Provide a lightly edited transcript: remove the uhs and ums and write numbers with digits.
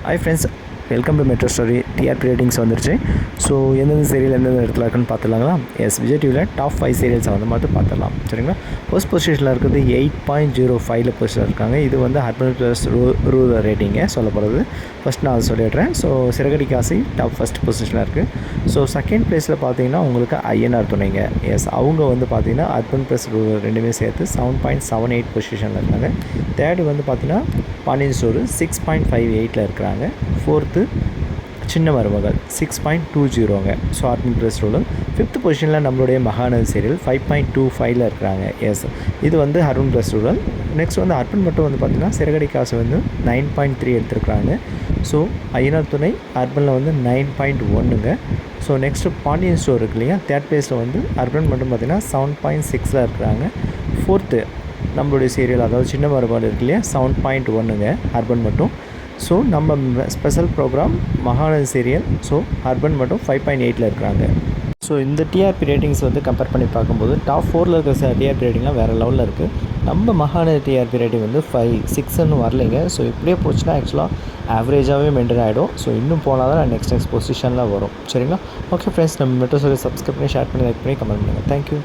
Hi friends, welcome to metro story. TRP ratings வந்துருச்சு. So எந்தெந்த serial எந்தெந்த இடத்துல இருக்குன்னு பார்த்துலாங்களா? எஸ், விஜய் டிவியில் டாப் 5 சீரியல்ஸை வந்து மட்டும் பார்த்துடலாம். சரிங்களா? ஃபர்ஸ்ட் பொசிஷனில் இருக்கிறது 8.05 பொசிஷனில் இருக்காங்க. இது வந்து அர்பன் ப்ளஸ் ரூரல் ரேட்டிங்கை சொல்ல போகிறது. ஃபஸ்ட் நான் அதை சொல்லிடுறேன். ஸோ சிறகடிக்க ஆசை டாப் ஃபஸ்ட் பொசிஷனில் இருக்குது. ஸோ செகண்ட் பிளேஸில் பார்த்தீங்கன்னா உங்களுக்கு ஐஎன்ஆர் துணைங்க. எஸ், அவங்க வந்து பார்த்தீங்கன்னா அர்பன் ப்ளஸ் ரூரல் ரெண்டுமே சேர்த்து 7.78 பொசிஷனில் இருக்காங்க. தேர்டு வந்து பார்த்தீங்கன்னா பாண்டியன் ஸ்டோர் 6.58 இருக்கிறாங்க. ஃபோர்த்து சின்ன மருமகள் 6.20ங்க. So urban plus rural. Fifth பொசிஷனில் நம்மளுடைய மகாநதி சீரியல் 5.25 இருக்கிறாங்க. எஸ், இது வந்து அர்பன் ப்ளஸ் ரூரல். நெக்ஸ்ட் வந்து அர்பன் மட்டும் வந்து பார்த்திங்கன்னா சிறகடிக்க ஆசை வந்து 9.3 எடுத்துருக்குறாங்க. ஸோ ஐயனார் துணை அர்பனில் வந்து 9.1ங்க. ஸோ நெக்ஸ்ட்டு பாண்டியன் ஸ்டோர் இருக்கு இல்லையா, தேர்ட் பிளேஸில் வந்து அர்பன் மட்டும் பார்த்திங்கன்னா 7.6 இருக்கிறாங்க. ஃபோர்த்து நம்மளுடைய சீரியல் அதாவது சின்ன மருமகள் இருக்கு இல்லையா, 7.1ங்க அர்பன் மட்டும். ஸோ நம்ம special program Mahanadi serial, so urban மட்டும் 5.8 இருக்கிறாங்க. ஸோ இந்த டிஆர்பி ரேட்டிங்ஸ் வந்து கம்பேர் பண்ணி பார்க்கும்போது டாப் 4 இருக்கிற டிஆர்பி ரேட்டிங்லாம் வேறு லெவலில் இருக்குது. நம்ம மகாநதி டிஆர்பி ரேட்டிங் வந்து 5, 6ன்னு வரலைங்க. ஸோ இப்படியே போச்சுன்னா ஆக்சுவலாக ஆவரேஜாகவே மெயின்டைன் ஆகிடும். ஸோ இன்னும் போனால் தான் நெக்ஸ்ட் பொசிஷனில் வரும். சரிங்களா? ஓகே ஃப்ரெண்ட்ஸ், நம்ம மெட்ரோ ஸ்டோரி சப்ஸ்கிரைப் பண்ணி, ஷேர் பண்ணி, லைக் பண்ணி, கமெண்ட் பண்ணுங்கள். தேங்க்யூ.